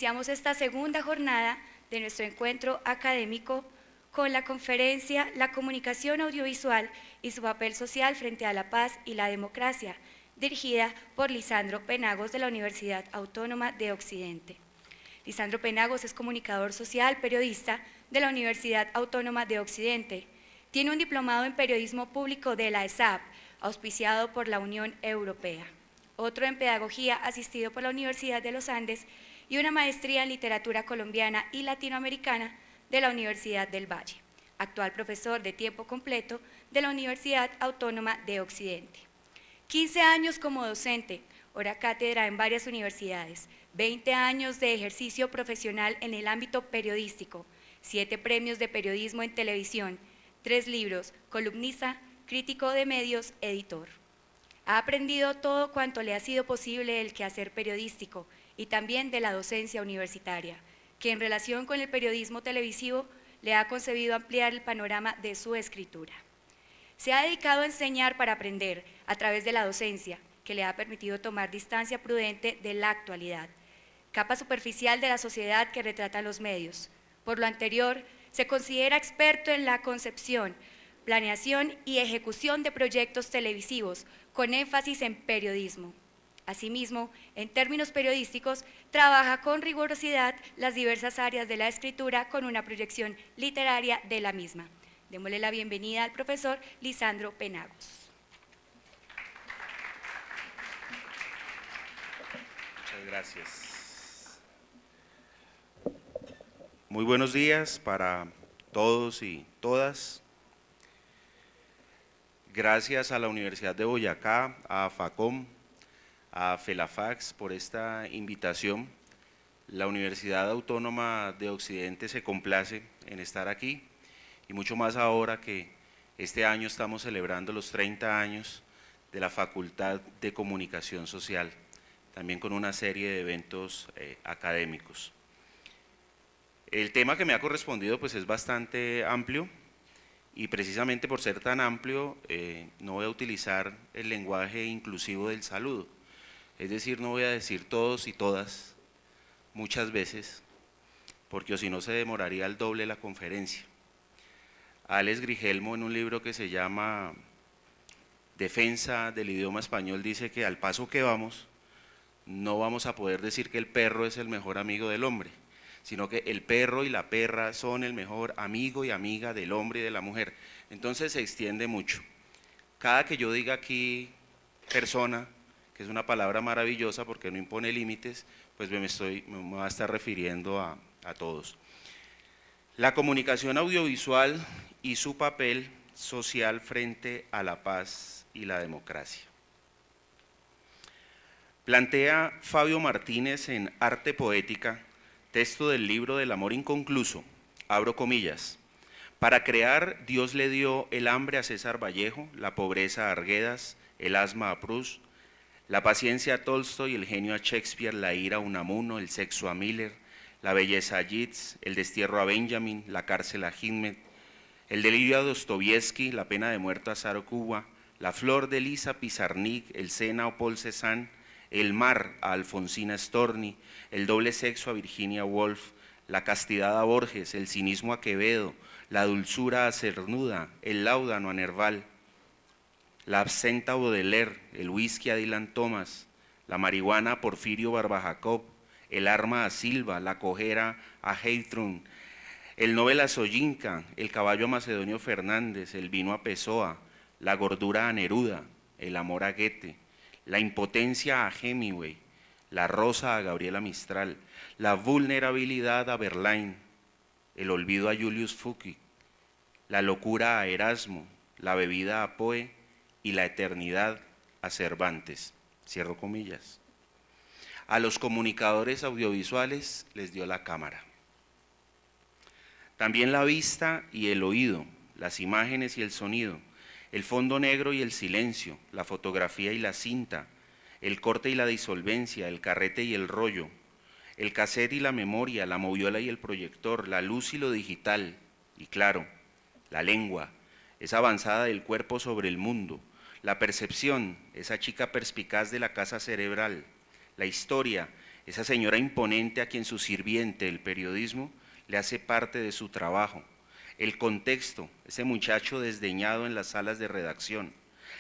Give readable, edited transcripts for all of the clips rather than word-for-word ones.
Iniciamos esta segunda jornada de nuestro encuentro académico con la conferencia La comunicación audiovisual y su papel social frente a la paz y la democracia, dirigida por Lisandro Penagos de la Universidad Autónoma de Occidente. Lisandro Penagos es comunicador social, periodista de la Universidad Autónoma de Occidente. Tiene un diplomado en periodismo público de la ESAP, auspiciado por la Unión Europea, otro en pedagogía asistido por la Universidad de los Andes y una maestría en literatura colombiana y latinoamericana de la Universidad del Valle, actual profesor de tiempo completo de la Universidad Autónoma de Occidente. 15 años como docente, hora cátedra en varias universidades, 20 años de ejercicio profesional en el ámbito periodístico, 7 premios de periodismo en televisión, 3 libros, columnista, crítico de medios, editor. Ha aprendido todo cuanto le ha sido posible el quehacer periodístico y también de la docencia universitaria, que en relación con el periodismo televisivo le ha concebido ampliar el panorama de su escritura. Se ha dedicado a enseñar para aprender a través de la docencia, que le ha permitido tomar distancia prudente de la actualidad, capa superficial de la sociedad que retratan los medios. Por lo anterior, se considera experto en la concepción, planeación y ejecución de proyectos televisivos, con énfasis en periodismo. Asimismo, en términos periodísticos, trabaja con rigurosidad las diversas áreas de la escritura con una proyección literaria de la misma. Démosle la bienvenida al profesor Lisandro Penagos. Muchas gracias. Muy buenos días para todos y todas. Gracias a la Universidad de Boyacá, a FACOM, a FELAFAX por esta invitación. La Universidad Autónoma de Occidente se complace en estar aquí y mucho más ahora que este año estamos celebrando los 30 años de la Facultad de Comunicación Social, también con una serie de eventos académicos. El tema que me ha correspondido pues es bastante amplio y precisamente por ser tan amplio no voy a utilizar el lenguaje inclusivo del saludo. Es decir, no voy a decir todos y todas muchas veces, porque o si no se demoraría el doble la conferencia. Alex Grigelmo, en un libro que se llama Defensa del idioma español, dice que al paso que vamos, no vamos a poder decir que el perro es el mejor amigo del hombre, sino que el perro y la perra son el mejor amigo y amiga del hombre y de la mujer. Entonces se extiende mucho. Cada que yo diga aquí persona, que es una palabra maravillosa porque no impone límites, pues me voy a estar refiriendo a todos. La comunicación audiovisual y su papel social frente a la paz y la democracia. Plantea Fabio Martínez en Arte Poética, texto del libro del amor inconcluso, abro comillas: para crear, Dios le dio el hambre a César Vallejo, la pobreza a Arguedas, el asma a Proust, la paciencia a Tolstoy, el genio a Shakespeare, la ira a Unamuno, el sexo a Miller, la belleza a Yeats, el destierro a Benjamin, la cárcel a Hindman, el delirio a Dostoyevsky, la pena de muerte a Sarokova, la flor de lis a Pizarnik, el Sena a Paul Cézanne, el mar a Alfonsina Storni, el doble sexo a Virginia Woolf, la castidad a Borges, el cinismo a Quevedo, la dulzura a Cernuda, el láudano a Nerval, la absenta a Baudelaire, el whisky a Dylan Thomas, la marihuana a Porfirio Barbajacob, el arma a Silva, la cojera a Heitrun, el Nobel a Soyinka, el caballo a Macedonio Fernández, el vino a Pessoa, la gordura a Neruda, el amor a Goethe, la impotencia a Hemingway, la rosa a Gabriela Mistral, la vulnerabilidad a Verlaine, el olvido a Julius Fuchs, la locura a Erasmo, la bebida a Poe y la eternidad a Cervantes. Cierro comillas. A los comunicadores audiovisuales les dio la cámara. También la vista y el oído, las imágenes y el sonido, el fondo negro y el silencio, la fotografía y la cinta, el corte y la disolvencia, el carrete y el rollo, el cassette y la memoria, la moviola y el proyector, la luz y lo digital, y claro, la lengua, esa avanzada del cuerpo sobre el mundo, la percepción, esa chica perspicaz de la casa cerebral, la historia, esa señora imponente a quien su sirviente, el periodismo, le hace parte de su trabajo, el contexto, ese muchacho desdeñado en las salas de redacción,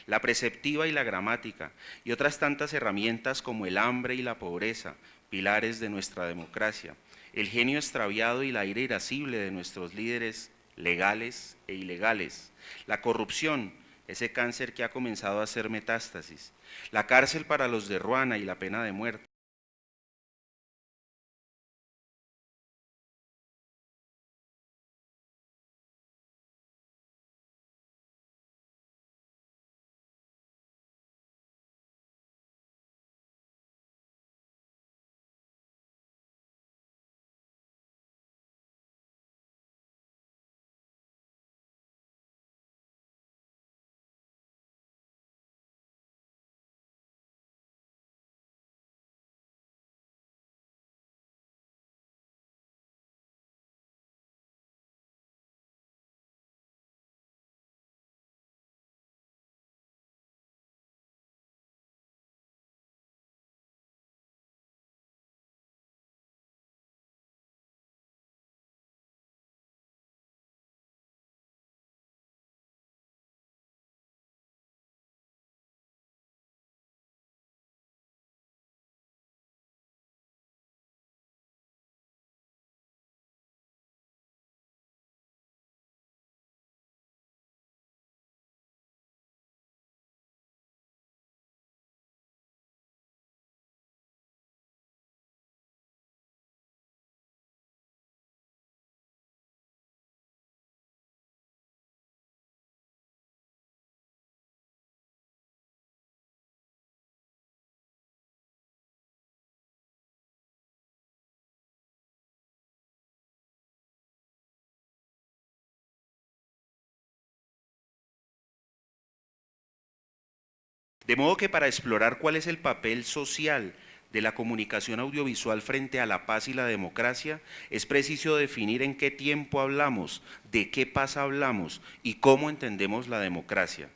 la preceptiva y la gramática, y otras tantas herramientas como el hambre y la pobreza, pilares de nuestra democracia, el genio extraviado y la ira irascible de nuestros líderes legales e ilegales, la corrupción, ese cáncer que ha comenzado a hacer metástasis, la cárcel para los de Ruana y la pena de muerte. De modo que para explorar cuál es el papel social de la comunicación audiovisual frente a la paz y la democracia, es preciso definir en qué tiempo hablamos, de qué paz hablamos y cómo entendemos la democracia.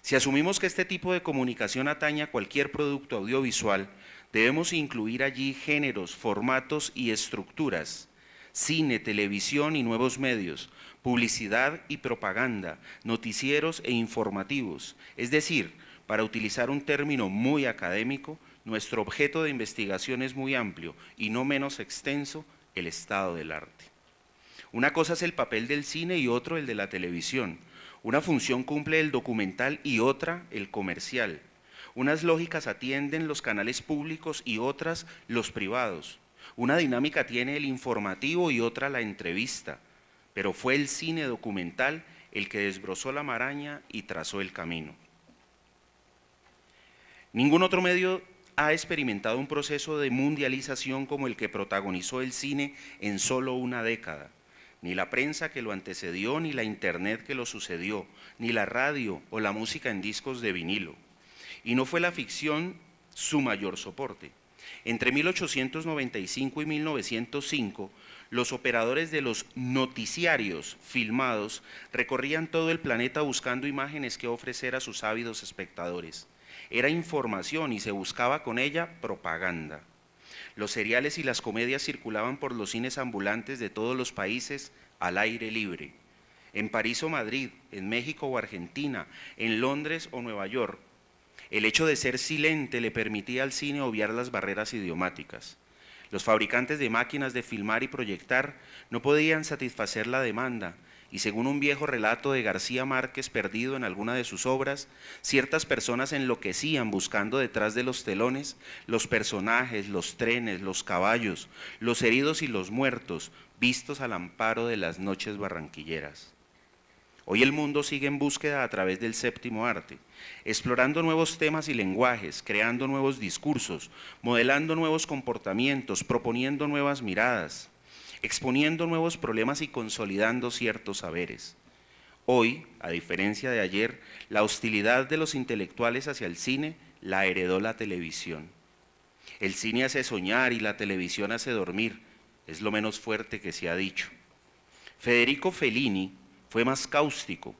Si asumimos que este tipo de comunicación atañe a cualquier producto audiovisual, debemos incluir allí géneros, formatos y estructuras, cine, televisión y nuevos medios, publicidad y propaganda, noticieros e informativos, es decir, para utilizar un término muy académico, nuestro objeto de investigación es muy amplio y no menos extenso, el estado del arte. Una cosa es el papel del cine y otro el de la televisión. Una función cumple el documental y otra el comercial. Unas lógicas atienden los canales públicos y otras los privados. Una dinámica tiene el informativo y otra la entrevista. Pero fue el cine documental el que desbrozó la maraña y trazó el camino. Ningún otro medio ha experimentado un proceso de mundialización como el que protagonizó el cine en solo una década. Ni la prensa que lo antecedió, ni la internet que lo sucedió, ni la radio o la música en discos de vinilo. Y no fue la ficción su mayor soporte. Entre 1895 y 1905, los operadores de los noticiarios filmados recorrían todo el planeta buscando imágenes que ofrecer a sus ávidos espectadores. Era información y se buscaba con ella propaganda. Los seriales y las comedias circulaban por los cines ambulantes de todos los países al aire libre. En París o Madrid, en México o Argentina, en Londres o Nueva York. El hecho de ser silente le permitía al cine obviar las barreras idiomáticas. Los fabricantes de máquinas de filmar y proyectar no podían satisfacer la demanda, y según un viejo relato de García Márquez perdido en alguna de sus obras, ciertas personas enloquecían buscando detrás de los telones los personajes, los trenes, los caballos, los heridos y los muertos, vistos al amparo de las noches barranquilleras. Hoy el mundo sigue en búsqueda a través del séptimo arte, explorando nuevos temas y lenguajes, creando nuevos discursos, modelando nuevos comportamientos, proponiendo nuevas miradas, exponiendo nuevos problemas y consolidando ciertos saberes. Hoy, a diferencia de ayer, la hostilidad de los intelectuales hacia el cine la heredó la televisión. El cine hace soñar y la televisión hace dormir, es lo menos fuerte que se ha dicho. Federico Fellini fue más cáustico.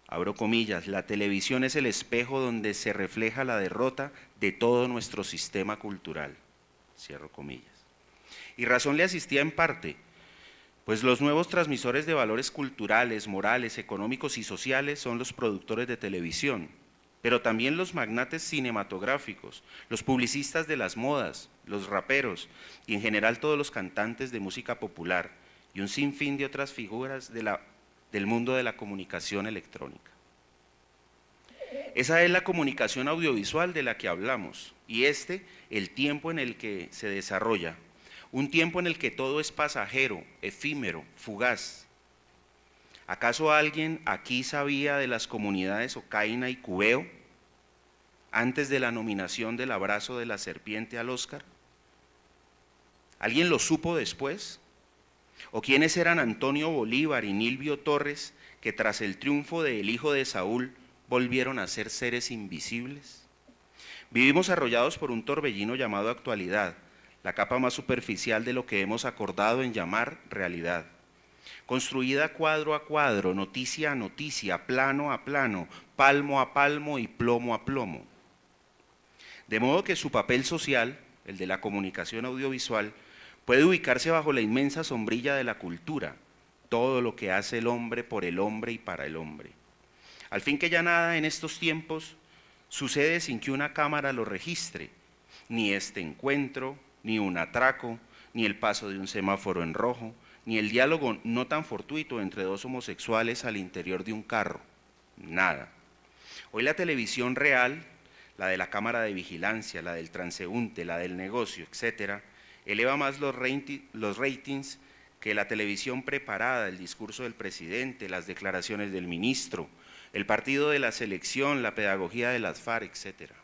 Abro comillas, la televisión es el espejo donde se refleja la derrota de todo nuestro sistema cultural. cierro comillas. Y razón le asistía en parte, pues los nuevos transmisores de valores culturales, morales, económicos y sociales son los productores de televisión, pero también los magnates cinematográficos, los publicistas de las modas, los raperos y en general todos los cantantes de música popular y un sinfín de otras figuras del mundo de la comunicación electrónica. Esa es la comunicación audiovisual de la que hablamos y el tiempo en el que se desarrolla, un tiempo en el que todo es pasajero, efímero, fugaz. ¿Acaso alguien aquí sabía de las comunidades Ocaina y Cubeo antes de la nominación del abrazo de la serpiente al Oscar? ¿Alguien lo supo después? ¿O quiénes eran Antonio Bolívar y Nilvio Torres, que tras el triunfo del hijo de Saúl volvieron a ser seres invisibles? Vivimos arrollados por un torbellino llamado actualidad, la capa más superficial de lo que hemos acordado en llamar realidad. Construida cuadro a cuadro, noticia a noticia, plano a plano, palmo a palmo y plomo a plomo. De modo que su papel social, el de la comunicación audiovisual, puede ubicarse bajo la inmensa sombrilla de la cultura, todo lo que hace el hombre por el hombre y para el hombre. Al fin que ya nada en estos tiempos sucede sin que una cámara lo registre, ni este encuentro, ni un atraco, ni el paso de un semáforo en rojo, ni el diálogo no tan fortuito entre dos homosexuales al interior de un carro, nada. Hoy la televisión real, la de la cámara de vigilancia, la del transeúnte, la del negocio, etcétera, eleva más los ratings que la televisión preparada, el discurso del presidente, las declaraciones del ministro, el partido de la selección, la pedagogía de las FARC, etcétera.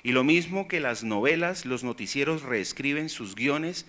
Y lo mismo que las novelas, los noticieros reescriben sus guiones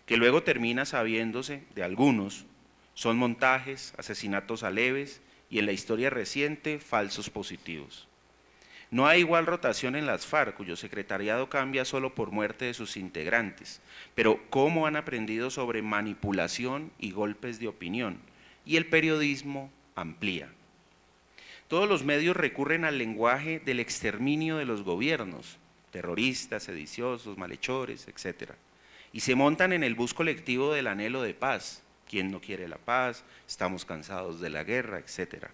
que luego termina sabiéndose de algunos Son montajes, asesinatos aleves y en la historia reciente, falsos positivos. No hay igual rotación en las FARC, cuyo secretariado cambia solo por muerte de sus integrantes, pero cómo han aprendido sobre manipulación y golpes de opinión, y el periodismo amplía. Todos los medios recurren al lenguaje del exterminio de los gobiernos, terroristas, sediciosos, malhechores, etc. Y se montan en el bus colectivo del anhelo de paz. ¿Quién no quiere la paz? Estamos cansados de la guerra, etc.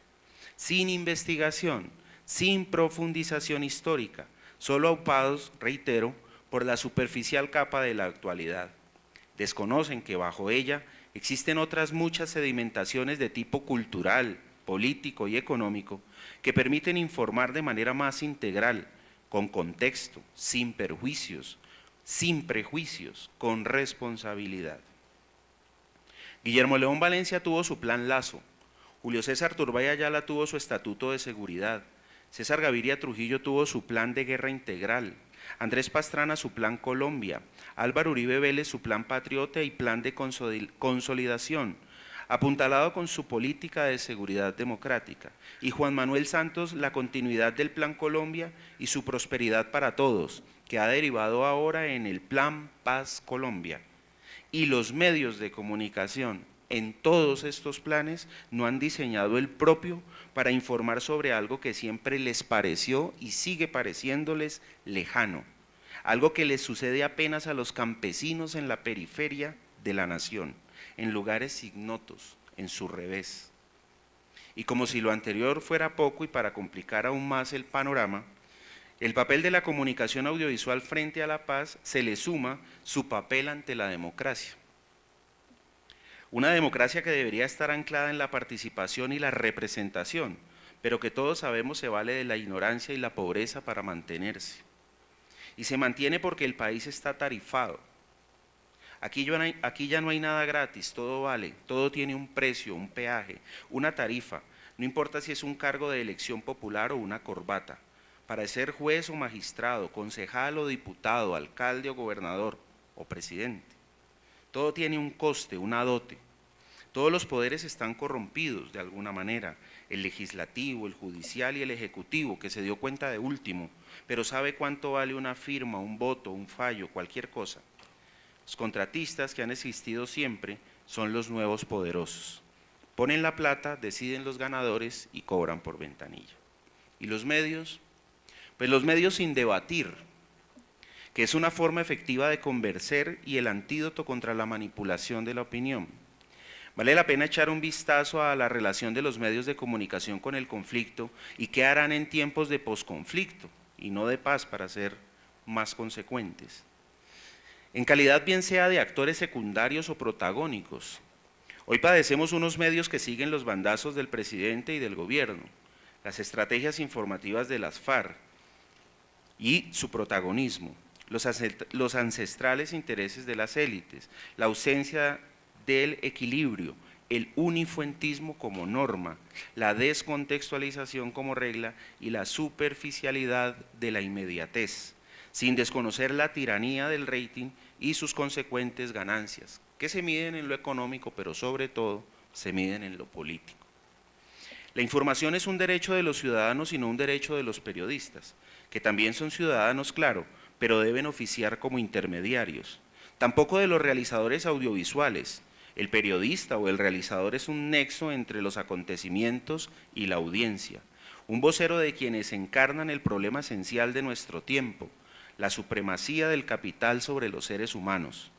Sin investigación, sin profundización histórica, solo aupados, reitero, por la superficial capa de la actualidad. Desconocen que bajo ella existen otras muchas sedimentaciones de tipo cultural, político y económico que permiten informar de manera más integral, con contexto, sin perjuicios, sin prejuicios, con responsabilidad. Guillermo León Valencia tuvo su plan Lazo, Julio César Turbay Ayala tuvo su Estatuto de Seguridad, César Gaviria Trujillo tuvo su plan de guerra integral, Andrés Pastrana su plan Colombia, Álvaro Uribe Vélez su plan Patriota y plan de consolidación, apuntalado con su política de seguridad democrática, y Juan Manuel Santos la continuidad del Plan Colombia y su prosperidad para todos, que ha derivado ahora en el Plan Paz Colombia. Y los medios de comunicación en todos estos planes no han diseñado el propio para informar sobre algo que siempre les pareció y sigue pareciéndoles lejano, algo que les sucede apenas a los campesinos en la periferia de la nación, en lugares ignotos, en su revés. Y como si lo anterior fuera poco y para complicar aún más el panorama, el papel de la comunicación audiovisual frente a la paz se le suma su papel ante la democracia. Una democracia que debería estar anclada en la participación y la representación, pero que todos sabemos se vale de la ignorancia y la pobreza para mantenerse. Y se mantiene porque el país está tarifado. Aquí ya no hay nada gratis, todo vale, todo tiene un precio, un peaje, una tarifa, no importa si es un cargo de elección popular o una corbata, para ser juez o magistrado, concejal o diputado, alcalde o gobernador o presidente. Todo tiene un coste, una dote. Todos los poderes están corrompidos de alguna manera, el legislativo, el judicial y el ejecutivo, que se dio cuenta de último, pero sabe cuánto vale una firma, un voto, un fallo, cualquier cosa. Los contratistas que han existido siempre son los nuevos poderosos. Ponen la plata, deciden los ganadores y cobran por ventanilla. ¿Y los medios? Pues los medios sin debatir, que es una forma efectiva de convencer y el antídoto contra la manipulación de la opinión. Vale la pena echar un vistazo a la relación de los medios de comunicación con el conflicto y qué harán en tiempos de posconflicto y no de paz para ser más consecuentes. En calidad bien sea de actores secundarios o protagónicos. Hoy padecemos unos medios que siguen los bandazos del presidente y del gobierno, las estrategias informativas de las FARC y su protagonismo, los ancestrales intereses de las élites, la ausencia del equilibrio, el unifuentismo como norma, la descontextualización como regla y la superficialidad de la inmediatez, sin desconocer la tiranía del rating y sus consecuentes ganancias, que se miden en lo económico, pero sobre todo se miden en lo político. La información es un derecho de los ciudadanos y no un derecho de los periodistas, que también son ciudadanos, claro, pero deben oficiar como intermediarios. Tampoco de los realizadores audiovisuales. El periodista o el realizador es un nexo entre los acontecimientos y la audiencia, un vocero de quienes encarnan el problema esencial de nuestro tiempo, la supremacía del capital sobre los seres humanos.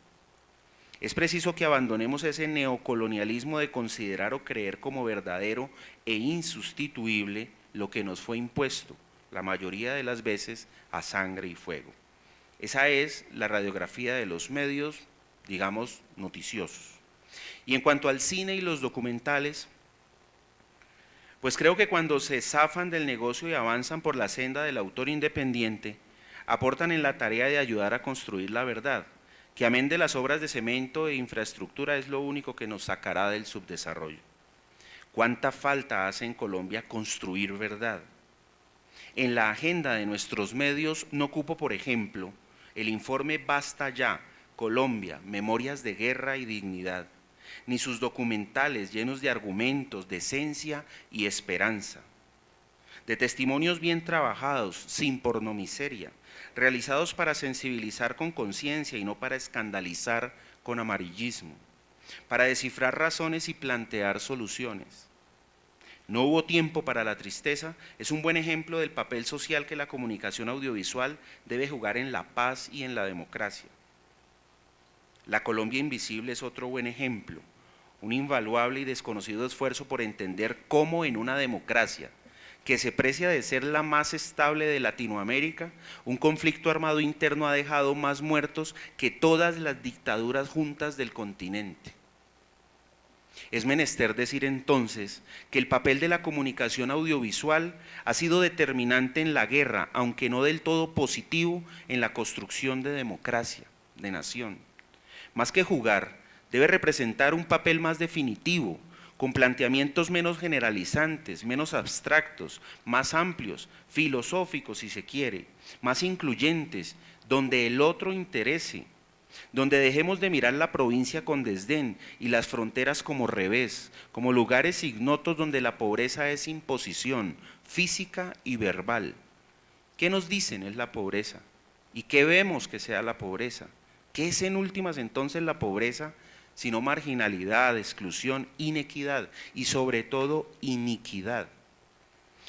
Es preciso que abandonemos ese neocolonialismo de considerar o creer como verdadero e insustituible lo que nos fue impuesto, la mayoría de las veces a sangre y fuego. Esa es la radiografía de los medios, digamos, noticiosos. Y en cuanto al cine y los documentales, pues creo que cuando se zafan del negocio y avanzan por la senda del autor independiente, aportan en la tarea de ayudar a construir la verdad, que amén de las obras de cemento e infraestructura es lo único que nos sacará del subdesarrollo. ¿Cuánta falta hace en Colombia construir verdad? En la agenda de nuestros medios no cupo, por ejemplo, el informe Basta Ya, Colombia, Memorias de Guerra y Dignidad, ni sus documentales llenos de argumentos, de esencia y esperanza, de testimonios bien trabajados, sin pornomiseria, realizados para sensibilizar con conciencia y no para escandalizar con amarillismo, para descifrar razones y plantear soluciones. No hubo tiempo para la tristeza es un buen ejemplo del papel social que la comunicación audiovisual debe jugar en la paz y en la democracia. La Colombia Invisible es otro buen ejemplo, un invaluable y desconocido esfuerzo por entender cómo en una democracia que se precia de ser la más estable de Latinoamérica, un conflicto armado interno ha dejado más muertos que todas las dictaduras juntas del continente. Es menester decir entonces que el papel de la comunicación audiovisual ha sido determinante en la guerra, aunque no del todo positivo en la construcción de democracia, de nación. Más que jugar, debe representar un papel más definitivo, con planteamientos menos generalizantes, menos abstractos, más amplios, filosóficos si se quiere, más incluyentes, donde el otro interese, donde dejemos de mirar la provincia con desdén y las fronteras como revés, como lugares ignotos donde la pobreza es imposición física y verbal. ¿Qué nos dicen es la pobreza? ¿Y qué vemos que sea la pobreza? ¿Qué es en últimas entonces la pobreza? Sino marginalidad, exclusión, inequidad y sobre todo iniquidad.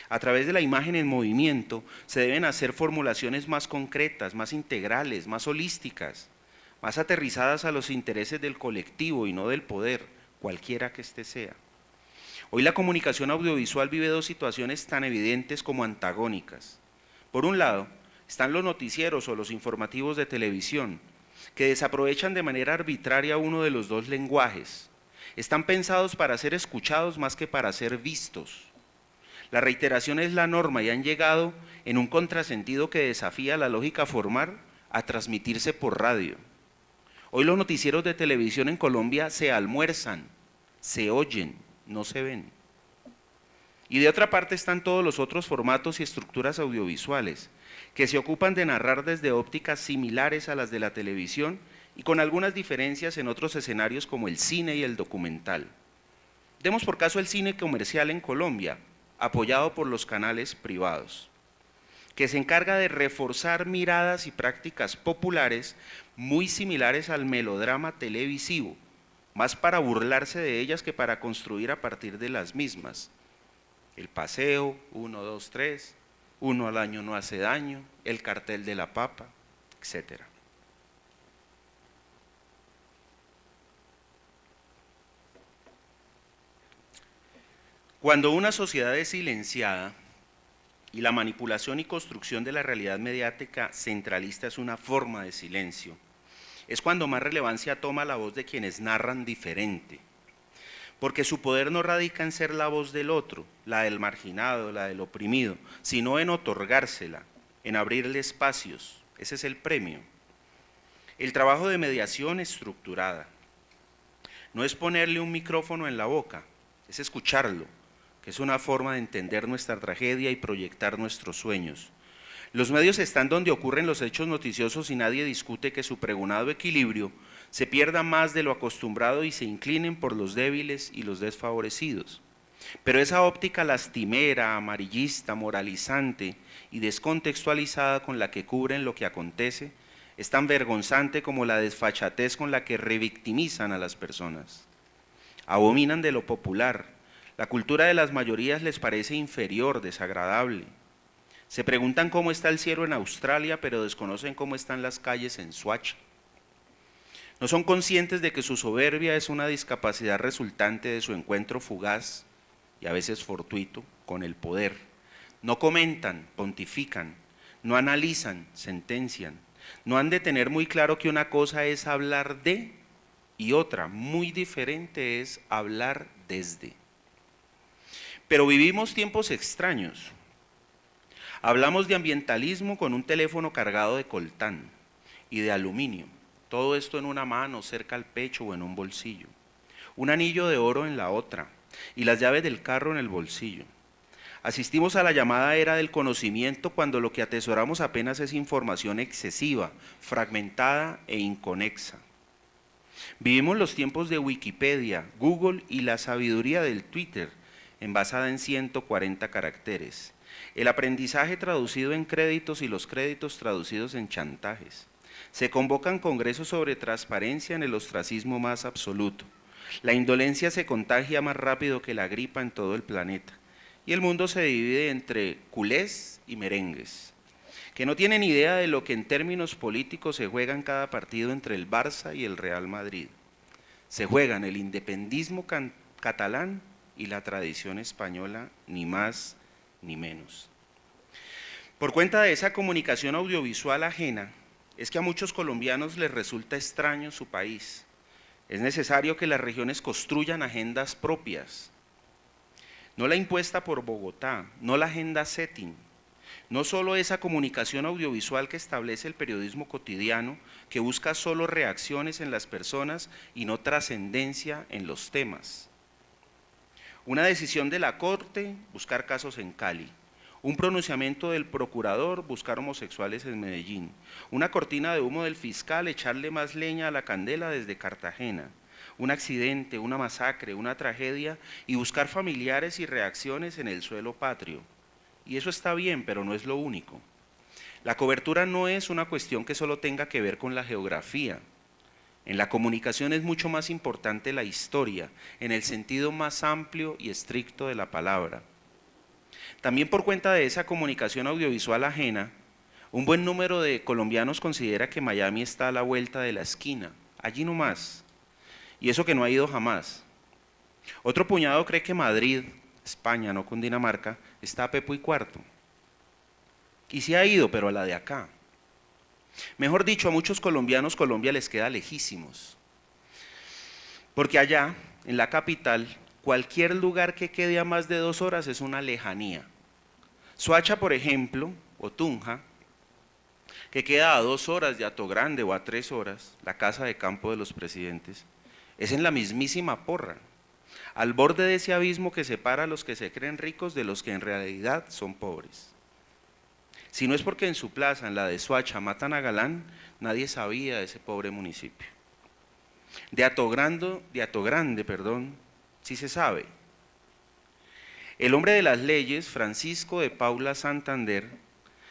A través de la imagen en movimiento se deben hacer formulaciones más concretas, más integrales, más holísticas, más aterrizadas a los intereses del colectivo y no del poder, cualquiera que éste sea. Hoy la comunicación audiovisual vive dos situaciones tan evidentes como antagónicas. Por un lado, están los noticieros o los informativos de televisión, que desaprovechan de manera arbitraria uno de los dos lenguajes. Están pensados para ser escuchados más que para ser vistos. La reiteración es la norma y han llegado, en un contrasentido que desafía la lógica formal, a transmitirse por radio. Hoy los noticieros de televisión en Colombia se almuerzan, se oyen, no se ven. Y de otra parte están todos los otros formatos y estructuras audiovisuales, que se ocupan de narrar desde ópticas similares a las de la televisión y con algunas diferencias en otros escenarios como el cine y el documental. Demos por caso el cine comercial en Colombia, apoyado por los canales privados, que se encarga de reforzar miradas y prácticas populares muy similares al melodrama televisivo, más para burlarse de ellas que para construir a partir de las mismas. El paseo, 1, 2, 3, uno al año no hace daño, el cartel de la papa, etc. Cuando una sociedad es silenciada y la manipulación y construcción de la realidad mediática centralista es una forma de silencio, es cuando más relevancia toma la voz de quienes narran diferente, porque su poder no radica en ser la voz del otro, la del marginado, la del oprimido, sino en otorgársela, en abrirle espacios. Ese es el premio. El trabajo de mediación estructurada no es ponerle un micrófono en la boca, es escucharlo, que es una forma de entender nuestra tragedia y proyectar nuestros sueños. Los medios están donde ocurren los hechos noticiosos y nadie discute que su pregonado equilibrio se pierda más de lo acostumbrado y se inclinen por los débiles y los desfavorecidos. Pero esa óptica lastimera, amarillista, moralizante y descontextualizada con la que cubren lo que acontece es tan vergonzante como la desfachatez con la que revictimizan a las personas. Abominan de lo popular, la cultura de las mayorías les parece inferior, desagradable. Se preguntan cómo está el cielo en Australia, pero desconocen cómo están las calles en Soacha. No son conscientes de que su soberbia es una discapacidad resultante de su encuentro fugaz y a veces fortuito con el poder. No comentan, pontifican, no analizan, sentencian. No han de tener muy claro que una cosa es hablar de y otra, muy diferente, es hablar desde. Pero vivimos tiempos extraños. Hablamos de ambientalismo con un teléfono cargado de coltán y de aluminio. Todo esto en una mano, cerca al pecho o en un bolsillo. Un anillo de oro en la otra y las llaves del carro en el bolsillo. Asistimos a la llamada era del conocimiento cuando lo que atesoramos apenas es información excesiva, fragmentada e inconexa. Vivimos los tiempos de Wikipedia, Google y la sabiduría del Twitter, envasada en 140 caracteres. El aprendizaje traducido en créditos y los créditos traducidos en chantajes. Se convocan congresos sobre transparencia en el ostracismo más absoluto. La indolencia se contagia más rápido que la gripa en todo el planeta. Y el mundo se divide entre culés y merengues, que no tienen idea de lo que en términos políticos se juega en cada partido entre el Barça y el Real Madrid. Se juegan el independismo catalán y la tradición española, ni más ni menos. Por cuenta de esa comunicación audiovisual ajena, es que a muchos colombianos les resulta extraño su país. Es necesario que las regiones construyan agendas propias, no la impuesta por Bogotá, no la agenda setting, no solo esa comunicación audiovisual que establece el periodismo cotidiano, que busca solo reacciones en las personas y no trascendencia en los temas. Una decisión de la Corte, buscar casos en Cali. Un pronunciamiento del procurador, buscar homosexuales en Medellín. Una cortina de humo del fiscal, echarle más leña a la candela desde Cartagena. Un accidente, una masacre, una tragedia y buscar familiares y reacciones en el suelo patrio. Y eso está bien, pero no es lo único. La cobertura no es una cuestión que solo tenga que ver con la geografía. En la comunicación es mucho más importante la historia, en el sentido más amplio y estricto de la palabra. También por cuenta de esa comunicación audiovisual ajena, un buen número de colombianos considera que Miami está a la vuelta de la esquina, allí nomás, y eso que no ha ido jamás. Otro puñado cree que Madrid, España, no Cundinamarca, está a pepo y cuarto. Y sí ha ido, pero a la de acá. Mejor dicho, a muchos colombianos Colombia les queda lejísimos, porque allá, en la capital, cualquier lugar que quede a más de 2 horas es una lejanía. Soacha, por ejemplo, o Tunja, que queda a 2 horas de Atogrande o a 3 horas, la casa de campo de los presidentes, es en la mismísima porra, al borde de ese abismo que separa a los que se creen ricos de los que en realidad son pobres. Si no es porque en su plaza, en la de Soacha, matan a Galán, nadie sabía de ese pobre municipio. De Atogrande, sí se sabe. El hombre de las leyes, Francisco de Paula Santander,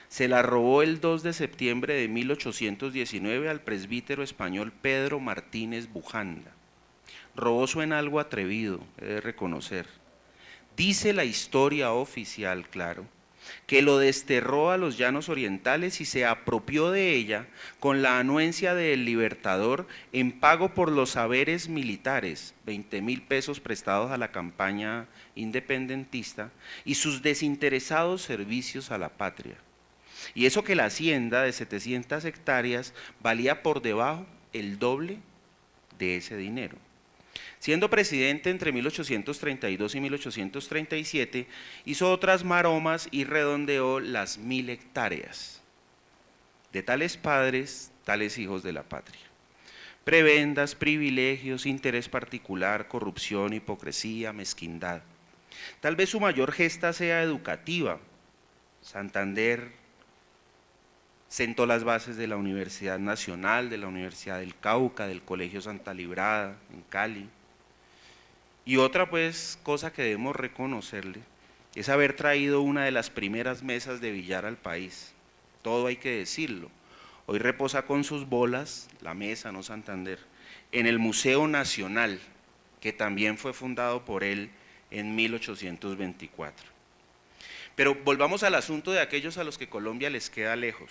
se la robó el 2 de septiembre de 1819 al presbítero español Pedro Martínez Bujanda. Robó suena algo atrevido, he de reconocer. Dice la historia oficial, claro, que lo desterró a los llanos orientales y se apropió de ella con la anuencia del Libertador en pago por los saberes militares, 20.000 pesos prestados a la campaña independentista y sus desinteresados servicios a la patria. Y eso que la hacienda de 700 hectáreas valía por debajo el doble de ese dinero. Siendo presidente entre 1832 y 1837, hizo otras maromas y redondeó las 1000 hectáreas. De tales padres, tales hijos de la patria. Prebendas, privilegios, interés particular, corrupción, hipocresía, mezquindad. Tal vez su mayor gesta sea educativa. Santander sentó las bases de la Universidad Nacional, de la Universidad del Cauca, del Colegio Santa Librada, en Cali. Y otra pues cosa que debemos reconocerle es haber traído una de las primeras mesas de billar al país. Todo hay que decirlo. Hoy reposa con sus bolas, la mesa, no Santander, en el Museo Nacional, que también fue fundado por él en 1824. Pero volvamos al asunto de aquellos a los que Colombia les queda lejos.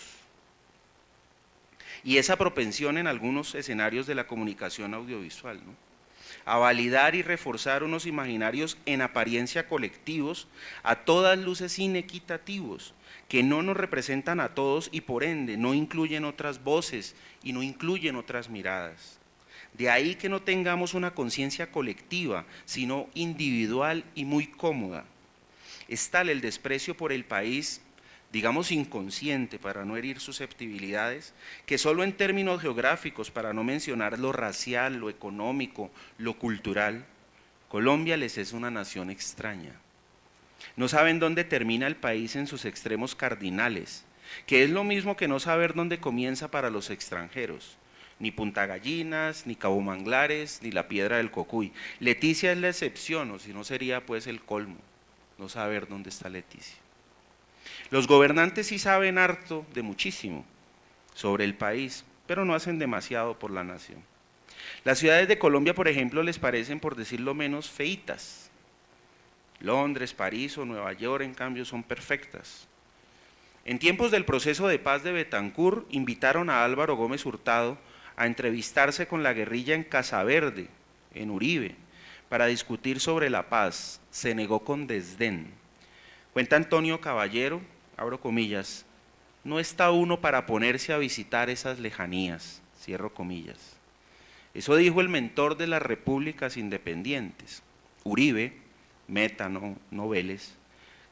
Y esa propensión en algunos escenarios de la comunicación audiovisual, ¿no?, a validar y reforzar unos imaginarios en apariencia colectivos, a todas luces inequitativos, que no nos representan a todos y por ende no incluyen otras voces y no incluyen otras miradas. De ahí que no tengamos una conciencia colectiva, sino individual y muy cómoda. Es tal el desprecio por el país, digamos inconsciente para no herir susceptibilidades, que solo en términos geográficos, para no mencionar lo racial, lo económico, lo cultural, Colombia les es una nación extraña. No saben dónde termina el país en sus extremos cardinales, que es lo mismo que no saber dónde comienza para los extranjeros. ni Punta Gallinas, ni Cabo Manglares, ni la Piedra del Cocuy. Leticia es la excepción, o si no sería pues el colmo, no saber dónde está Leticia. Los gobernantes sí saben harto de muchísimo sobre el país, pero no hacen demasiado por la nación. Las ciudades de Colombia, por ejemplo, les parecen, por decirlo menos, feitas. Londres, París o Nueva York, en cambio, son perfectas. En tiempos del proceso de paz de Betancur, invitaron a Álvaro Gómez Hurtado a entrevistarse con la guerrilla en Casaverde, en Uribe, para discutir sobre la paz. Se negó con desdén. Cuenta Antonio Caballero, abro comillas, no está uno para ponerse a visitar esas lejanías, cierro comillas. Eso dijo el mentor de las repúblicas independientes. Uribe, Meta, no Vélez,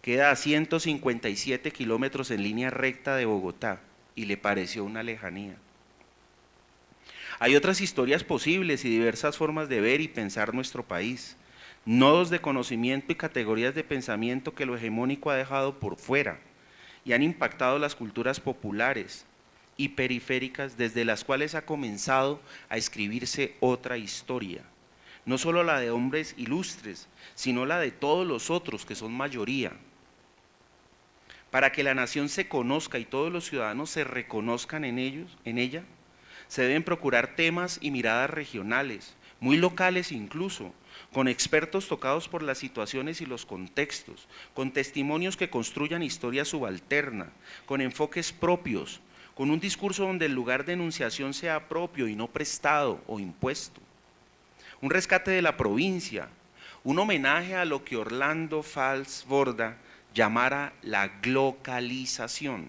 queda a 157 kilómetros en línea recta de Bogotá y le pareció una lejanía. Hay otras historias posibles y diversas formas de ver y pensar nuestro país, nodos de conocimiento y categorías de pensamiento que lo hegemónico ha dejado por fuera y han impactado las culturas populares y periféricas desde las cuales ha comenzado a escribirse otra historia, no solo la de hombres ilustres, sino la de todos los otros que son mayoría. Para que la nación se conozca y todos los ciudadanos se reconozcan en ella, se deben procurar temas y miradas regionales, muy locales incluso, con expertos tocados por las situaciones y los contextos, con testimonios que construyan historia subalterna, con enfoques propios, con un discurso donde el lugar de enunciación sea propio y no prestado o impuesto. Un rescate de la provincia, un homenaje a lo que Orlando Fals Borda llamara la glocalización,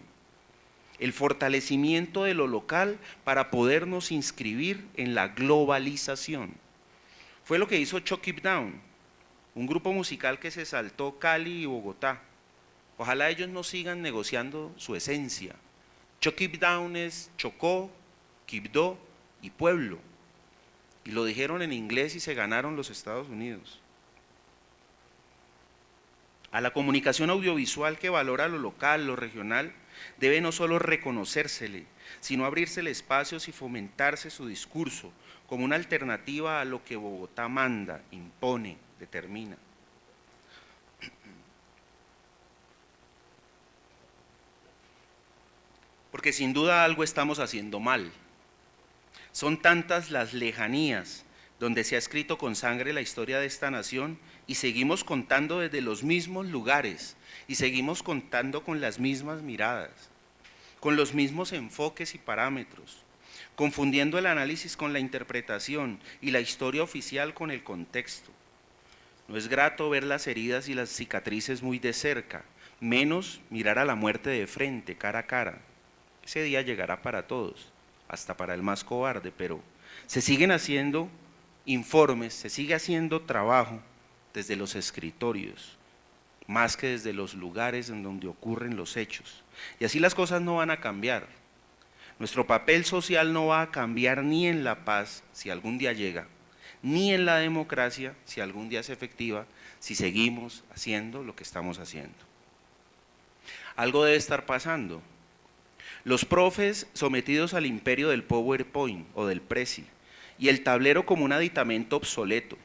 el fortalecimiento de lo local para podernos inscribir en la globalización. Fue lo que hizo Chuck It Down, un grupo musical que se saltó Cali y Bogotá. Ojalá ellos no sigan negociando su esencia. Chuck It Down es Chocó, Quibdó y pueblo. Y lo dijeron en inglés y se ganaron los Estados Unidos. A la comunicación audiovisual que valora lo local, lo regional, debe no solo reconocérsele, sino abrírsele espacios y fomentarse su discurso como una alternativa a lo que Bogotá manda, impone, determina. Porque sin duda algo estamos haciendo mal. Son tantas las lejanías donde se ha escrito con sangre la historia de esta nación y seguimos contando desde los mismos lugares y seguimos contando con las mismas miradas, con los mismos enfoques y parámetros, confundiendo el análisis con la interpretación y la historia oficial con el contexto. No es grato ver las heridas y las cicatrices muy de cerca, menos mirar a la muerte de frente, cara a cara. Ese día llegará para todos, hasta para el más cobarde, pero se siguen haciendo informes, se sigue haciendo trabajo desde los escritorios, más que desde los lugares en donde ocurren los hechos. Y así las cosas no van a cambiar. Nuestro papel social no va a cambiar ni en la paz, si algún día llega, ni en la democracia, si algún día es efectiva, si seguimos haciendo lo que estamos haciendo. Algo debe estar pasando. Los profes sometidos al imperio del PowerPoint o del Prezi, y el tablero como un aditamento obsoleto,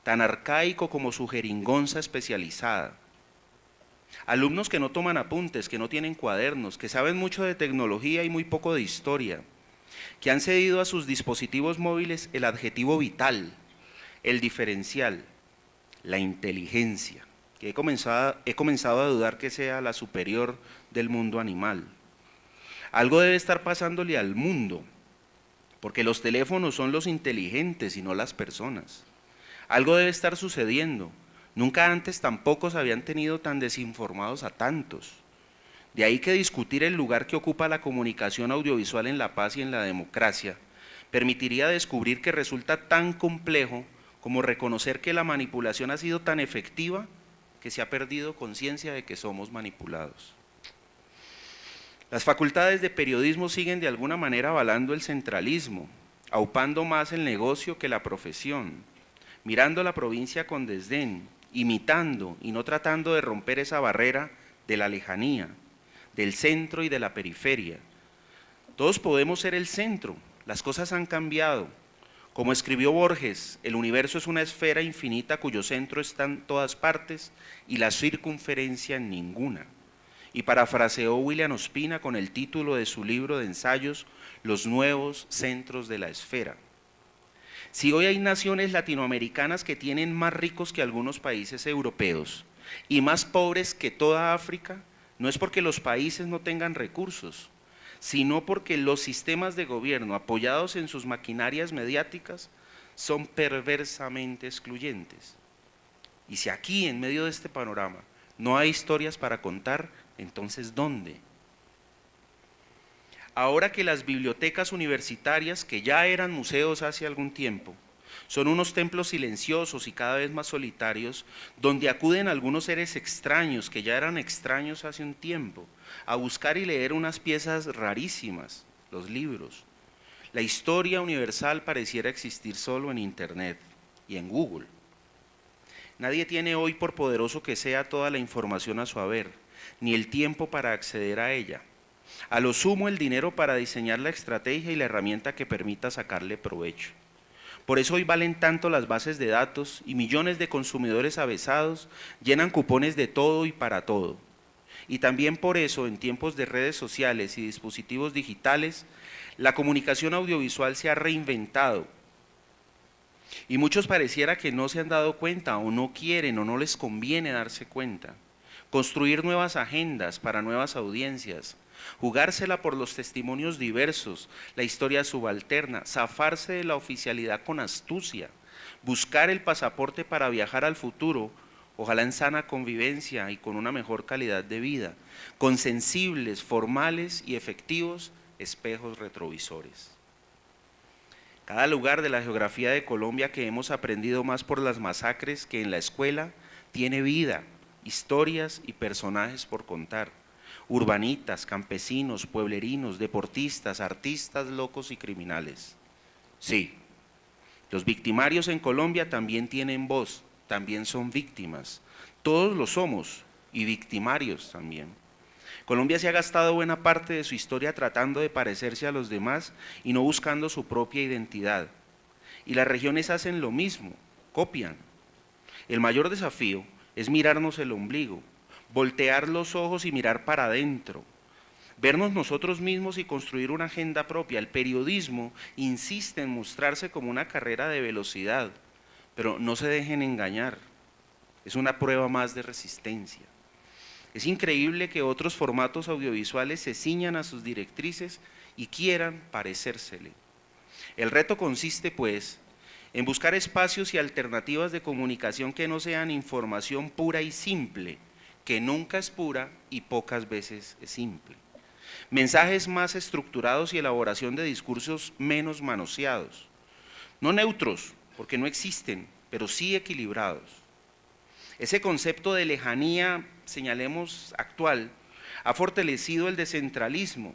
tan arcaico como su jeringonza especializada. Alumnos que no toman apuntes, que no tienen cuadernos, que saben mucho de tecnología y muy poco de historia, que han cedido a sus dispositivos móviles el adjetivo vital, el diferencial, la inteligencia, que he comenzado a dudar que sea la superior del mundo animal. Algo debe estar pasándole al mundo, porque los teléfonos son los inteligentes y no las personas. Algo debe estar sucediendo. Nunca antes tan pocos habían tenido tan desinformados a tantos. De ahí que discutir el lugar que ocupa la comunicación audiovisual en la paz y en la democracia permitiría descubrir que resulta tan complejo como reconocer que la manipulación ha sido tan efectiva que se ha perdido conciencia de que somos manipulados. Las facultades de periodismo siguen de alguna manera avalando el centralismo, aupando más el negocio que la profesión, mirando la provincia con desdén, imitando y no tratando de romper esa barrera de la lejanía, del centro y de la periferia. Todos podemos ser el centro, las cosas han cambiado. Como escribió Borges, el universo es una esfera infinita cuyo centro está en todas partes y la circunferencia en ninguna. Y parafraseó William Ospina con el título de su libro de ensayos, Los nuevos centros de la esfera. Si hoy hay naciones latinoamericanas que tienen más ricos que algunos países europeos y más pobres que toda África, no es porque los países no tengan recursos, sino porque los sistemas de gobierno apoyados en sus maquinarias mediáticas son perversamente excluyentes. Y si aquí, en medio de este panorama, no hay historias para contar, entonces ¿dónde? Ahora que las bibliotecas universitarias, que ya eran museos hace algún tiempo, son unos templos silenciosos y cada vez más solitarios, donde acuden algunos seres extraños, que ya eran extraños hace un tiempo, a buscar y leer unas piezas rarísimas, los libros. La historia universal pareciera existir solo en Internet y en Google. Nadie tiene hoy, por poderoso que sea, toda la información a su haber, ni el tiempo para acceder a ella. A lo sumo, el dinero para diseñar la estrategia y la herramienta que permita sacarle provecho. Por eso hoy valen tanto las bases de datos y millones de consumidores avesados llenan cupones de todo y para todo. Y también por eso, en tiempos de redes sociales y dispositivos digitales, la comunicación audiovisual se ha reinventado. Y muchos pareciera que no se han dado cuenta o no quieren o no les conviene darse cuenta. Construir nuevas agendas para nuevas audiencias, jugársela por los testimonios diversos, la historia subalterna, zafarse de la oficialidad con astucia, buscar el pasaporte para viajar al futuro, ojalá en sana convivencia y con una mejor calidad de vida, con sensibles, formales y efectivos espejos retrovisores. Cada lugar de la geografía de Colombia que hemos aprendido más por las masacres que en la escuela tiene vida, historias y personajes por contar. Urbanitas, campesinos, pueblerinos, deportistas, artistas, locos y criminales. Sí, los victimarios en Colombia también tienen voz, también son víctimas. Todos lo somos y victimarios también. Colombia se ha gastado buena parte de su historia tratando de parecerse a los demás y no buscando su propia identidad. Y las regiones hacen lo mismo, copian. El mayor desafío es mirarnos el ombligo, voltear los ojos y mirar para adentro, vernos nosotros mismos y construir una agenda propia. El periodismo insiste en mostrarse como una carrera de velocidad, pero no se dejen engañar, es una prueba más de resistencia. Es increíble que otros formatos audiovisuales se ciñan a sus directrices y quieran parecérsele. El reto consiste, pues, en buscar espacios y alternativas de comunicación que no sean información pura y simple, que nunca es pura y pocas veces es simple. Mensajes más estructurados y elaboración de discursos menos manoseados. No neutros, porque no existen, pero sí equilibrados. Ese concepto de lejanía, señalemos actual, ha fortalecido el descentralismo,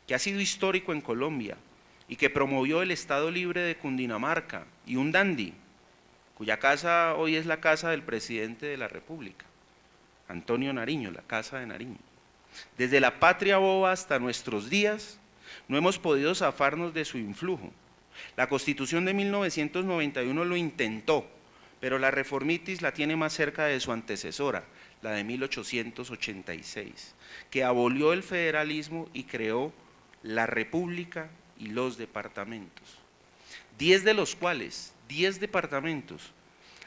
que ha sido histórico en Colombia y que promovió el Estado Libre de Cundinamarca y un dandy, cuya casa hoy es la casa del presidente de la República, Antonio Nariño, la casa de Nariño. Desde la patria boba hasta nuestros días, no hemos podido zafarnos de su influjo. La Constitución de 1991 lo intentó, pero la reformitis la tiene más cerca de su antecesora, la de 1886, que abolió el federalismo y creó la república y los departamentos. 10 de los cuales, 10 departamentos,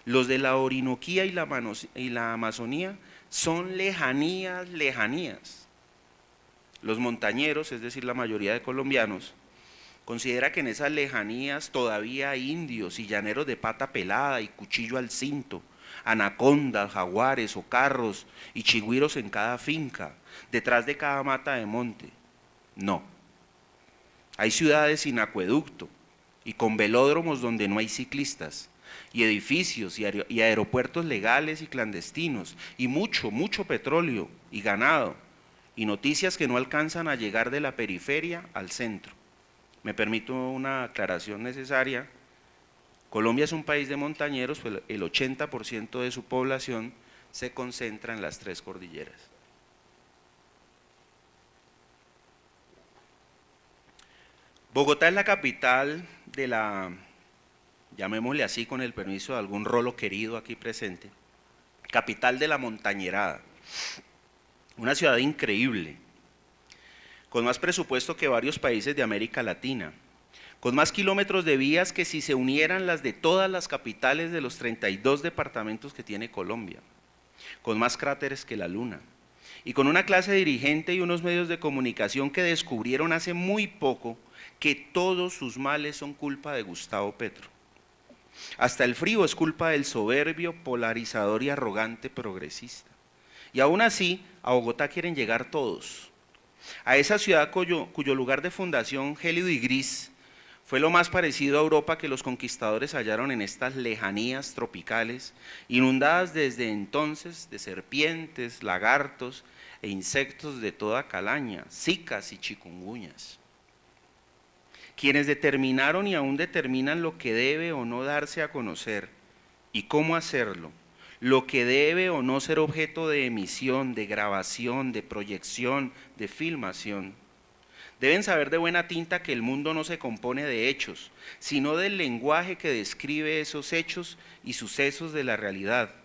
los de la Orinoquía y la Amazonía, son lejanías, lejanías. Los montañeros, es decir, la mayoría de colombianos, considera que en esas lejanías todavía hay indios y llaneros de pata pelada y cuchillo al cinto, anacondas, jaguares o carros y chigüiros en cada finca, detrás de cada mata de monte. No. Hay ciudades sin acueducto y con velódromos donde no hay ciclistas, y edificios y aeropuertos legales y clandestinos, y mucho, mucho petróleo y ganado, y noticias que no alcanzan a llegar de la periferia al centro. Me permito una aclaración necesaria. Colombia es un país de montañeros, pues el 80% de su población se concentra en las 3 Bogotá es la capital de la, llamémosle así con el permiso de algún rolo querido aquí presente, capital de la montañerada, una ciudad increíble, con más presupuesto que varios países de América Latina, con más kilómetros de vías que si se unieran las de todas las capitales de los 32 departamentos que tiene Colombia, con más cráteres que la Luna, y con una clase dirigente y unos medios de comunicación que descubrieron hace muy poco que todos sus males son culpa de Gustavo Petro. Hasta el frío es culpa del soberbio, polarizador y arrogante progresista. Y aún así, a Bogotá quieren llegar todos. A esa ciudad cuyo lugar de fundación gélido y gris fue lo más parecido a Europa que los conquistadores hallaron en estas lejanías tropicales, inundadas desde entonces de serpientes, lagartos e insectos de toda calaña, zicas y chikungunyas. Quienes determinaron y aún determinan lo que debe o no darse a conocer y cómo hacerlo, lo que debe o no ser objeto de emisión, de grabación, de proyección, de filmación. Deben saber de buena tinta que el mundo no se compone de hechos, sino del lenguaje que describe esos hechos y sucesos de la realidad.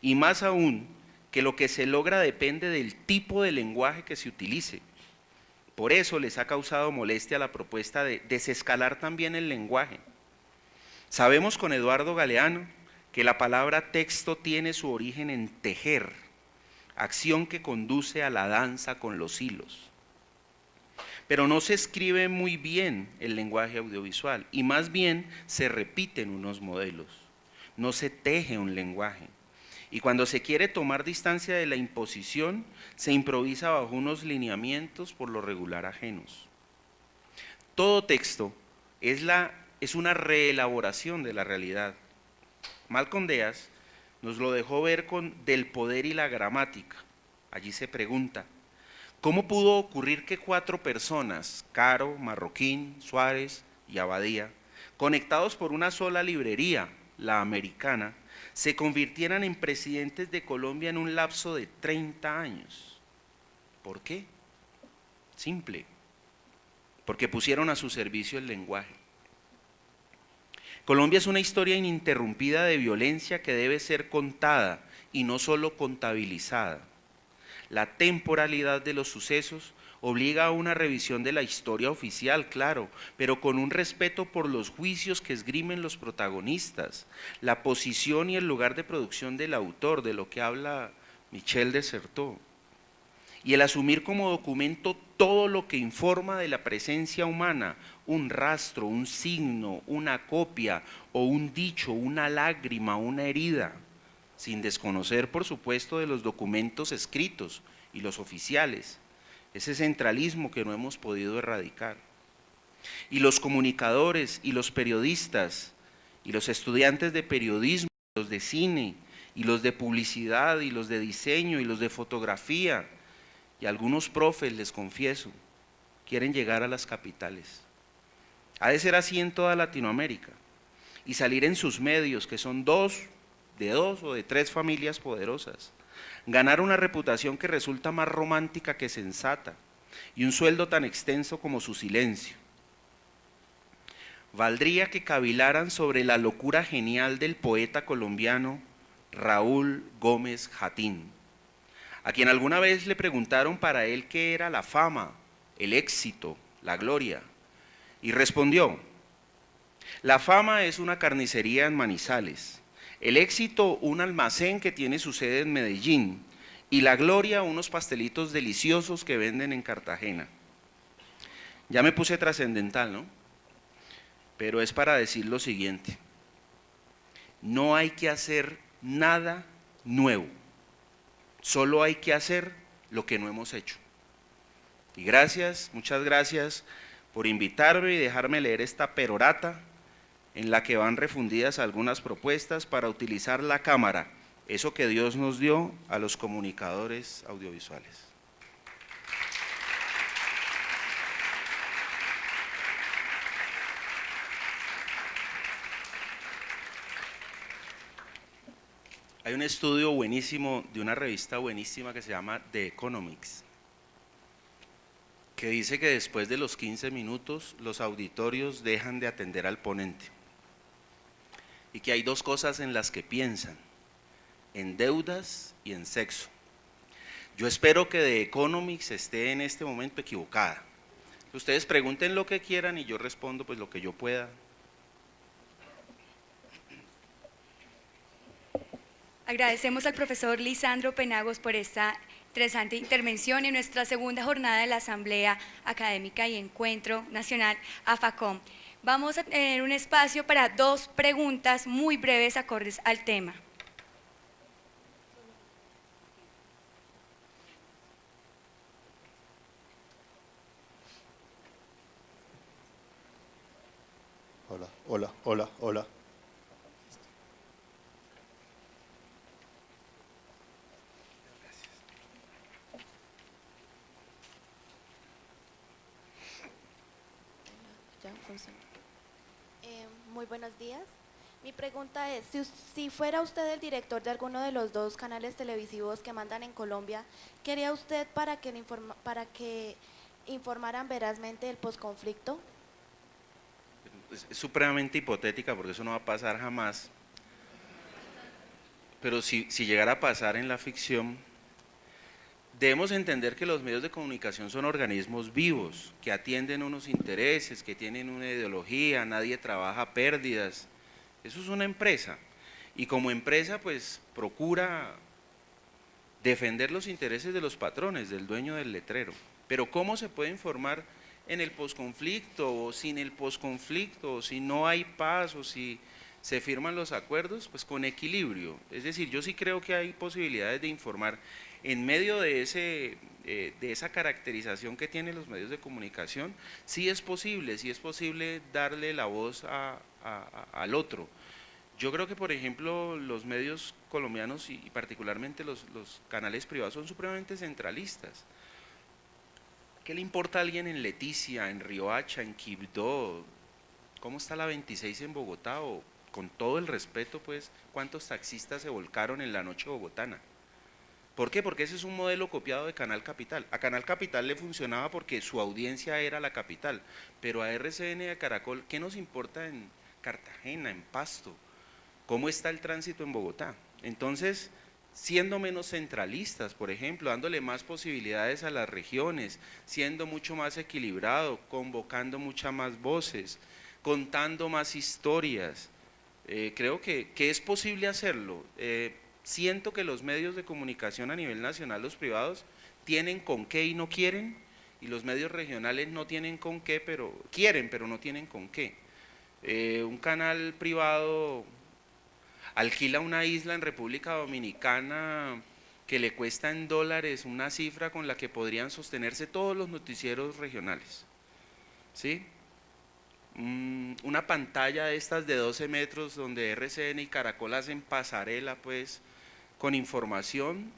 Y más aún, que lo que se logra depende del tipo de lenguaje que se utilice. Por eso les ha causado molestia la propuesta de desescalar también el lenguaje. Sabemos con Eduardo Galeano que la palabra texto tiene su origen en tejer, acción que conduce a la danza con los hilos. Pero no se escribe muy bien el lenguaje audiovisual y más bien se repiten unos modelos, no se teje un lenguaje. Y cuando se quiere tomar distancia de la imposición, se improvisa bajo unos lineamientos por lo regular ajenos. Todo texto es una reelaboración de la realidad. Malcolm Díaz nos lo dejó ver con Del poder y la gramática. Allí se pregunta, ¿cómo pudo ocurrir que 4 personas, Caro, Marroquín, Suárez y Abadía, conectados por una sola librería, la Americana, se convirtieran en presidentes de Colombia en un lapso de 30 años? ¿Por qué? Simple, porque pusieron a su servicio el lenguaje. Colombia es una historia ininterrumpida de violencia que debe ser contada y no solo contabilizada. La temporalidad de los sucesos obliga a una revisión de la historia oficial, claro, pero con un respeto por los juicios que esgrimen los protagonistas, la posición y el lugar de producción del autor, de lo que habla Michel de Certeau, y el asumir como documento todo lo que informa de la presencia humana, un rastro, un signo, una copia o un dicho, una lágrima, una herida, sin desconocer, por supuesto, de los documentos escritos y los oficiales, ese centralismo que no hemos podido erradicar. Y los comunicadores y los periodistas y los estudiantes de periodismo, los de cine y los de publicidad y los de diseño y los de fotografía y algunos profes, les confieso, quieren llegar a las capitales. Ha de ser así en toda Latinoamérica y salir en sus medios, que son de dos o de 3 familias poderosas, ganar una reputación que resulta más romántica que sensata y un sueldo tan extenso como su silencio. Valdría que cavilaran sobre la locura genial del poeta colombiano Raúl Gómez Jatín, a quien alguna vez le preguntaron para él qué era la fama, el éxito, la gloria, y respondió: la fama es una carnicería en Manizales, el éxito un almacén que tiene su sede en Medellín y la gloria unos pastelitos deliciosos que venden en Cartagena. Ya me puse trascendental, ¿no? Pero es para decir lo siguiente: no hay que hacer nada nuevo, solo hay que hacer lo que no hemos hecho. Y gracias, muchas gracias por invitarme y dejarme leer esta perorata en la que van refundidas algunas propuestas para utilizar la cámara, eso que Dios nos dio a los comunicadores audiovisuales. Hay un estudio buenísimo de una revista buenísima que se llama The Economics, que dice que después de los 15 minutos los auditorios dejan de atender al ponente y que hay dos cosas en las que piensan, en deudas y en sexo. Yo espero que The Economics esté en este momento equivocada. Ustedes pregunten lo que quieran y yo respondo pues lo que yo pueda. Agradecemos al profesor Lisandro Penagos por esta interesante intervención en nuestra segunda jornada de la Asamblea Académica y Encuentro Nacional AFACOM. Vamos a tener un espacio para 2 preguntas muy breves acordes al tema. Hola, hola, hola, hola. Muy buenos días. Mi pregunta es, si fuera usted el director de alguno de los 2 canales televisivos que mandan en Colombia, ¿qué haría usted para que informaran verazmente del posconflicto? Es supremamente hipotética porque eso no va a pasar jamás, pero si llegara a pasar en la ficción, debemos entender que los medios de comunicación son organismos vivos, que atienden unos intereses, que tienen una ideología, nadie trabaja pérdidas, eso es una empresa, y como empresa pues procura defender los intereses de los patrones, del dueño del letrero, pero ¿cómo se puede informar en el posconflicto o sin el posconflicto, o si no hay paz o si se firman los acuerdos? Pues con equilibrio, es decir, yo sí creo que hay posibilidades de informar en medio de esa caracterización que tienen los medios de comunicación. Sí es posible darle la voz al otro. Yo creo que, por ejemplo, los medios colombianos y particularmente los canales privados son supremamente centralistas. ¿Qué le importa a alguien en Leticia, en Riohacha, en Quibdó? ¿Cómo está la 26 en Bogotá? O, con todo el respeto, pues, ¿cuántos taxistas se volcaron en la noche bogotana? ¿Por qué? Porque ese es un modelo copiado de Canal Capital. A Canal Capital le funcionaba porque su audiencia era la capital, pero a RCN y a Caracol, ¿qué nos importa en Cartagena, en Pasto? ¿Cómo está el tránsito en Bogotá? Entonces, siendo menos centralistas, por ejemplo, dándole más posibilidades a las regiones, siendo mucho más equilibrado, convocando muchas más voces, contando más historias, creo que es posible hacerlo. Siento que los medios de comunicación a nivel nacional, los privados, tienen con qué y no quieren, y los medios regionales no tienen con qué, pero quieren, pero no tienen con qué. Un canal privado alquila una isla en República Dominicana que le cuesta en dólares una cifra con la que podrían sostenerse todos los noticieros regionales, ¿sí? Una pantalla de estas de 12 metros donde RCN y Caracol hacen pasarela pues con información,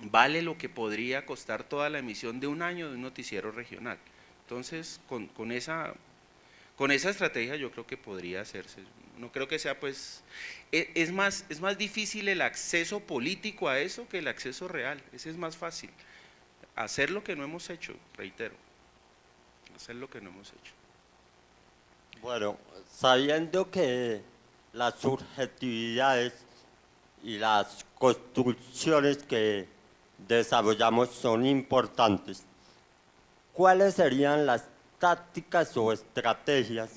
vale lo que podría costar toda la emisión de un año de un noticiero regional. Entonces, con esa estrategia yo creo que podría hacerse. No creo que sea pues, es más difícil el acceso político a eso que el acceso real, ese es más fácil. Hacer lo que no hemos hecho, reitero, hacer lo que no hemos hecho. Bueno, sabiendo que las subjetividades y las construcciones que desarrollamos son importantes, ¿cuáles serían las tácticas o estrategias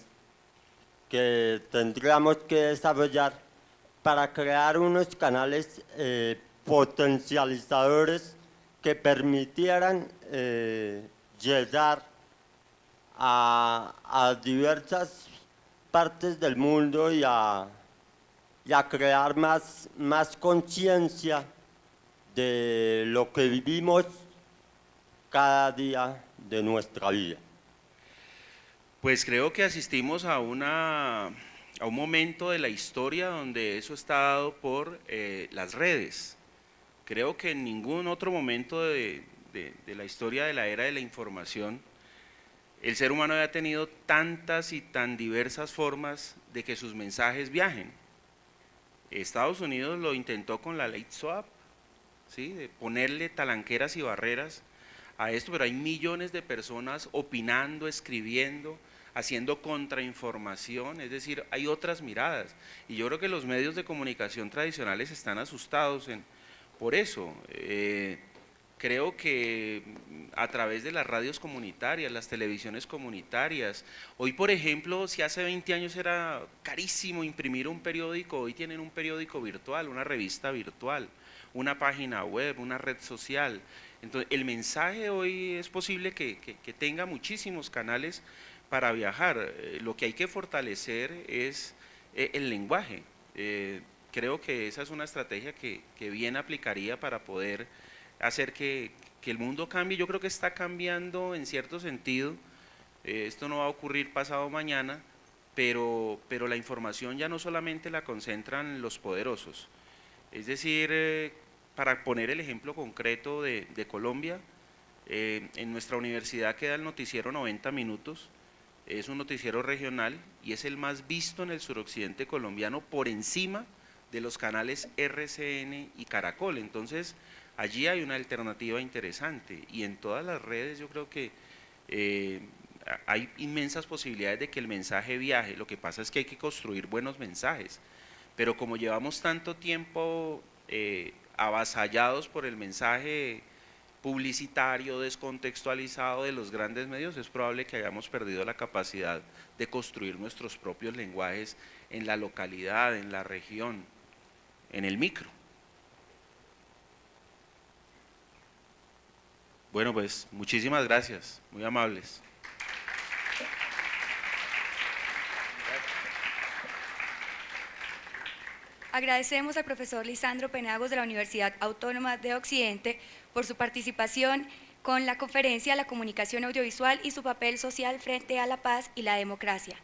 que tendríamos que desarrollar para crear unos canales potencializadores que permitieran llegar a diversas partes del mundo y a crear más conciencia de lo que vivimos cada día de nuestra vida? Pues creo que asistimos a un momento de la historia donde eso está dado por las redes. Creo que en ningún otro momento de la historia de la era de la información el ser humano había tenido tantas y tan diversas formas de que sus mensajes viajen. Estados Unidos lo intentó con la ley SWAP, ¿sí? De ponerle talanqueras y barreras a esto, pero hay millones de personas opinando, escribiendo, haciendo contrainformación, es decir, hay otras miradas. Y yo creo que los medios de comunicación tradicionales están asustados por eso. Creo que a través de las radios comunitarias, las televisiones comunitarias, hoy por ejemplo, si hace 20 años era carísimo imprimir un periódico, hoy tienen un periódico virtual, una revista virtual, una página web, una red social. Entonces el mensaje hoy es posible que tenga muchísimos canales para viajar. Lo que hay que fortalecer es el lenguaje. Creo que esa es una estrategia que bien aplicaría para poder hacer que el mundo cambie. Yo creo que está cambiando en cierto sentido, esto no va a ocurrir pasado mañana, pero la información ya no solamente la concentran los poderosos, es decir, para poner el ejemplo concreto de Colombia, en nuestra universidad queda el noticiero 90 minutos, es un noticiero regional y es el más visto en el suroccidente colombiano por encima de los canales RCN y Caracol. Entonces allí hay una alternativa interesante y en todas las redes yo creo que hay inmensas posibilidades de que el mensaje viaje. Lo que pasa es que hay que construir buenos mensajes, pero como llevamos tanto tiempo avasallados por el mensaje publicitario, descontextualizado de los grandes medios, es probable que hayamos perdido la capacidad de construir nuestros propios lenguajes en la localidad, en la región, en el micro. Bueno, pues muchísimas gracias, muy amables. Agradecemos al profesor Lisandro Penagos de la Universidad Autónoma de Occidente por su participación con la conferencia La comunicación audiovisual y su papel social frente a la paz y la democracia.